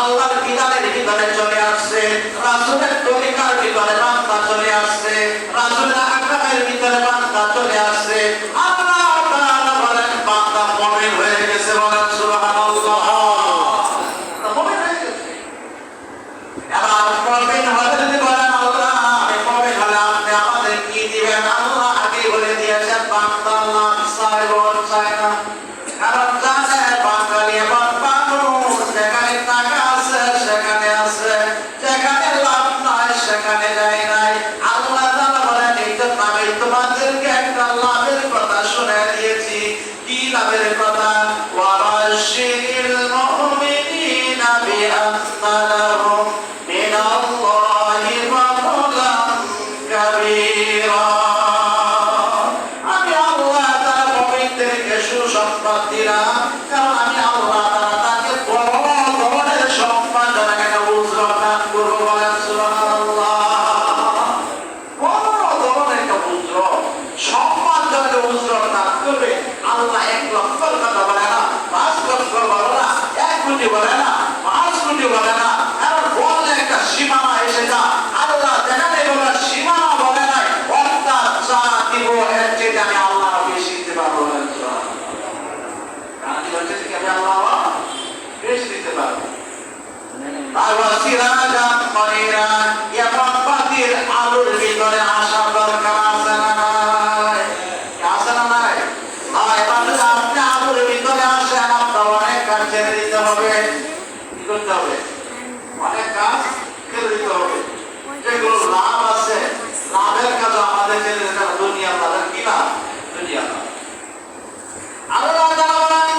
আল্লাহর বিধানের ভিতরে চলে আসছে, রাসূলের তরিকার ভিতরে বান্দা চলে আসছে, রাসূলের আহকামের ভিতরে বান্দা চলে আসছে। আল্লাহ তাআলা বলেন বান্দা মুমিন হয়ে গেছে, বলেন সুবহানাল্লাহ। মুমিন হয়ে গেছে। এবার মুমিন হলে যদি বলেন আল্লাহ আমি মুমিন হলে আপনি আমাদের কি দিবেন, আল্লাহ আগেই বলে দিয়েছেন বান্দা আল্লাহ চায় বল চায় না। কারণ জানে বাঙালি এবং মানুষ যেখানে টাকা আছে সেখানে আছে, যেখানে লাভ নয় সেখানে যায় নাই। আল্লাহ তাআলা বলেন এই জন্য আমি তোমাদেরকে একটা লাভের কথা শুনে দিয়েছি। কি লাভের কথা? ওয়াবাশশিরিল মুমিনিনা বিআন্না লাহুম মিনাল্লাহি ফাদলান কাবীরা। আমি আল্লাহ তাআলা মুমিনদেরকে সুসংবাদ দিলাম, কারণ আমি আল্লাহ তাআলা তাকে বড় ধরনের সম্মানজনক একটা উজরত দান করব, বলেন সুবহানাল্লাহ। বড় ধরনের একটা উজরত, সম্মানজনক উজরত দান করবে আল্লাহ। 1 লক্ষ কথা বলে না, 5 লক্ষ বলে না, 1 কোটি বলে না, 5 কোটি বলে না। কারণ বললে একটা সীমানা এসে যা, আল্লাহ যেখানে বলে সীমানা বলে নাই, অর্থাৎ যা দিব এর চেয়ে আমি আল্লাহ বেশি দিতে পারবো, বলেন সুবহানাল্লাহ। কারণ হচ্ছে কি আমি আল্লাহ বেশি দিতে পারবো। আর ওয়াসিরাজাম মুনিরা, এবং বাতির আলোর ভিতরে আসা দরকার আছে না নাই? আছে না নাই? এবার যদি আপনি আলোর ভিতরে আসেন আপনার অনেক কাজ ছেড়ে দিতে হবে। কি করতে হবে? অনেক কাজ ছেড়ে দিতে হবে। যেগুলো লাভ আছে, লাভের কাজ আমাদের ছেড়ে দিতে হবে। দুনিয়া লাভের কি লাভ? দুনিয়া লাভ। আল্লাহ তাআলা বলেন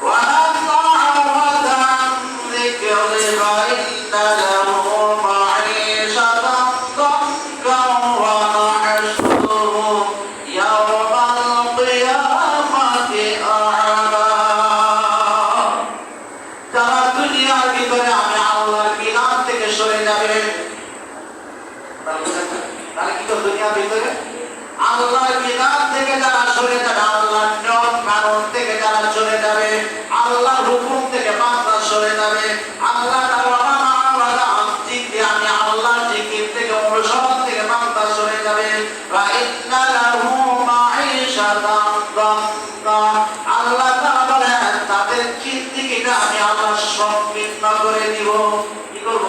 ওয়ালান তা'বাদান যিকরি ফাইন্না লাহু মাঈশাতান দানকান ওয়া নাহশুরুহু ইয়াওমাল কিয়ামাতি আ'মা। যারা দুনিয়ার ভিতরে আমি আল্লাহর বিধান থেকে সরে যাবে, তাহলে কি দুনিয়ার ভিতরে আল্লাহর বিধান থেকে যারা সরে যাবে, আল্লাহর নিয়ম কানুন থেকে যারা সরে যাবে, আল্লাহর হুকুম থেকে বান্দা সরে যাবে, আল্লাহ আমি আল্লাহর জিকির থেকে অনুসরণ থেকে বান্দা সরে যাবে, ফাইন্না লাহু মাঈশাতান দানকা। আল্লাহ তাআলা বলেন তাদের জিন্দেগিটা আমি আল্লাহ সংকীর্ণ করে দিব। কি করব?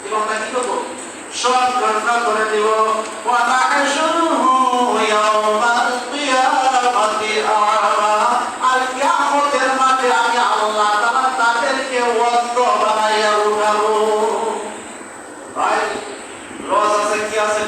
জীবনটা কি করব? সংকীর্ণ করে দিব। ওয়া নাহশুরুহু ইয়াওমাল কিয়ামাতি আ'মা। আর কিয়ামতের মাঠে আমি আল্লাহ তাআলা তাদেরকে অন্ধ বানাইয়া উঠাবো। ভাই লস আছে কি আছে?